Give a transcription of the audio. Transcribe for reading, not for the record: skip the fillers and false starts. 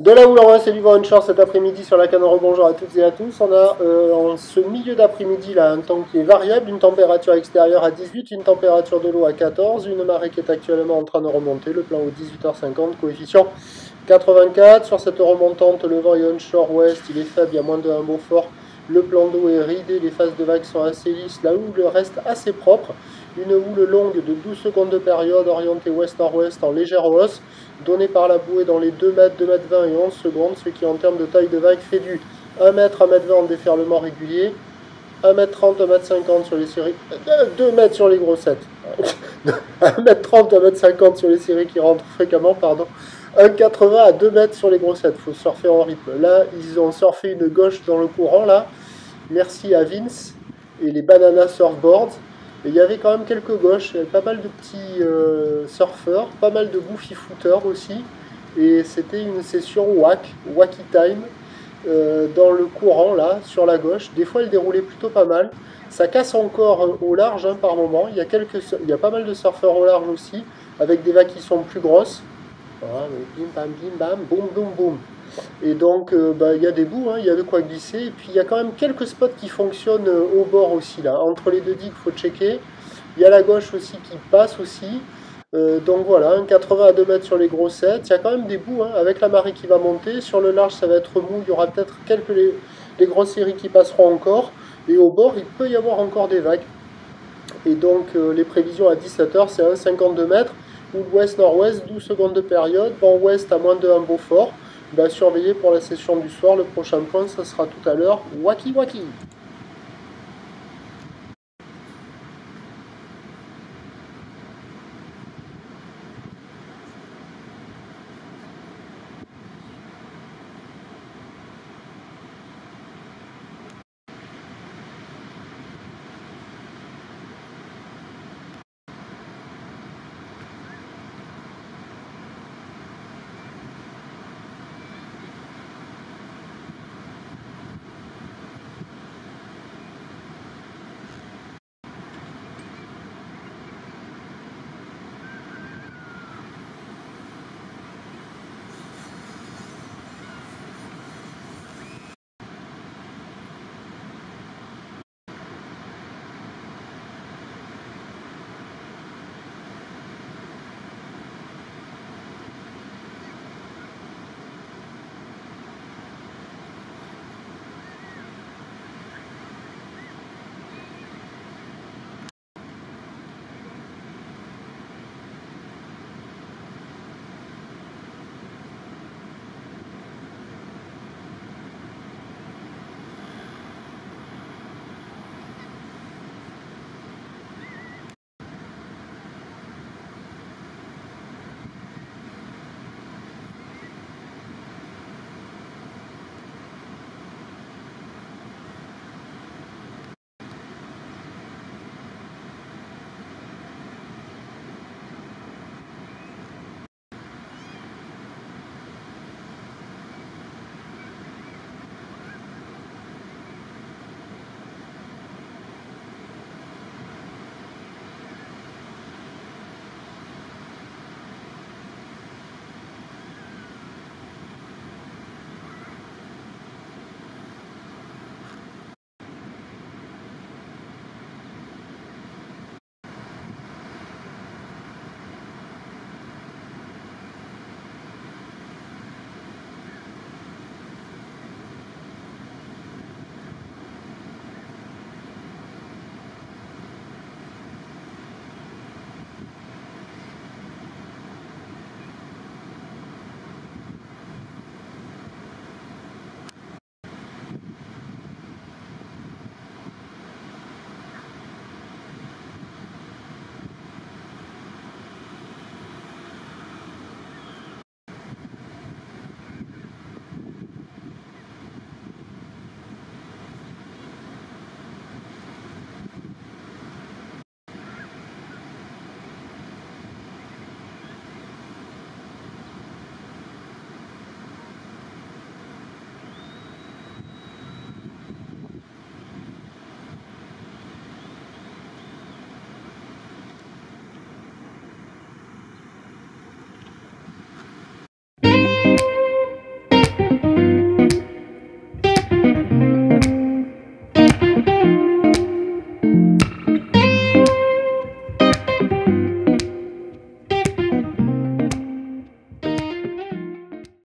De la houle en main, c'est du vent onshore cet après-midi sur la Canard. Bonjour à toutes et à tous. On a en ce milieu d'après-midi là un temps qui est variable, une température extérieure à 18, une température de l'eau à 14, une marée qui est actuellement en train de remonter, le plan au 18h50, coefficient 84. Sur cette remontante, le vent est onshore ouest, il est faible, il y a moins de 1 Beaufort. Le plan d'eau est ridé, les phases de vagues sont assez lisses, la houle reste assez propre. Une houle longue de 12 secondes de période, orientée ouest-nord-ouest en légère hausse, donnée par la bouée dans les 2 mètres, 2 mètres 20 et 11 secondes, ce qui en termes de taille de vague fait du 1 mètre, 1 mètre 20 en déferlement régulier, 1 mètre 30, 1 mètre 50 sur les séries, 2 mètres sur les grossettes, 1 mètre 30, 1 mètre 50 sur les séries qui rentrent fréquemment, pardon, 1,80 à 2 mètres sur les grossettes, il faut surfer en rythme. Là, ils ont surfé une gauche dans le courant, là, merci à Vince et les Banana Surfboards. Et il y avait quand même quelques gauches, il y avait pas mal de petits surfeurs, pas mal de goofy footers aussi. Et c'était une session wacky time, dans le courant là, sur la gauche. Des fois elle déroulait plutôt pas mal. Ça casse encore au large hein, par moment. Il y a pas mal de surfeurs au large aussi, avec des vagues qui sont plus grosses. Voilà, bim bam, boum boum boum. Et donc, il y a des bouts, hein, il y a de quoi glisser. Et puis, il y a quand même quelques spots qui fonctionnent au bord aussi, là. Entre les deux digues, il faut checker. Il y a la gauche aussi qui passe aussi. Donc voilà, 1,80 à 2 mètres sur les grossettes. Il y a quand même des bouts, hein, avec la marée qui va monter. Sur le large, ça va être mou. Il y aura peut-être les grosses séries qui passeront encore. Et au bord, il peut y avoir encore des vagues. Et donc, les prévisions à 17h, c'est 1,52 mètres. Ou ouest-nord-ouest, 12 secondes de période. Vent ouest à moins de 1 Beaufort. Surveillez pour la session du soir. Le prochain point, ça sera tout à l'heure. Wacky wacky.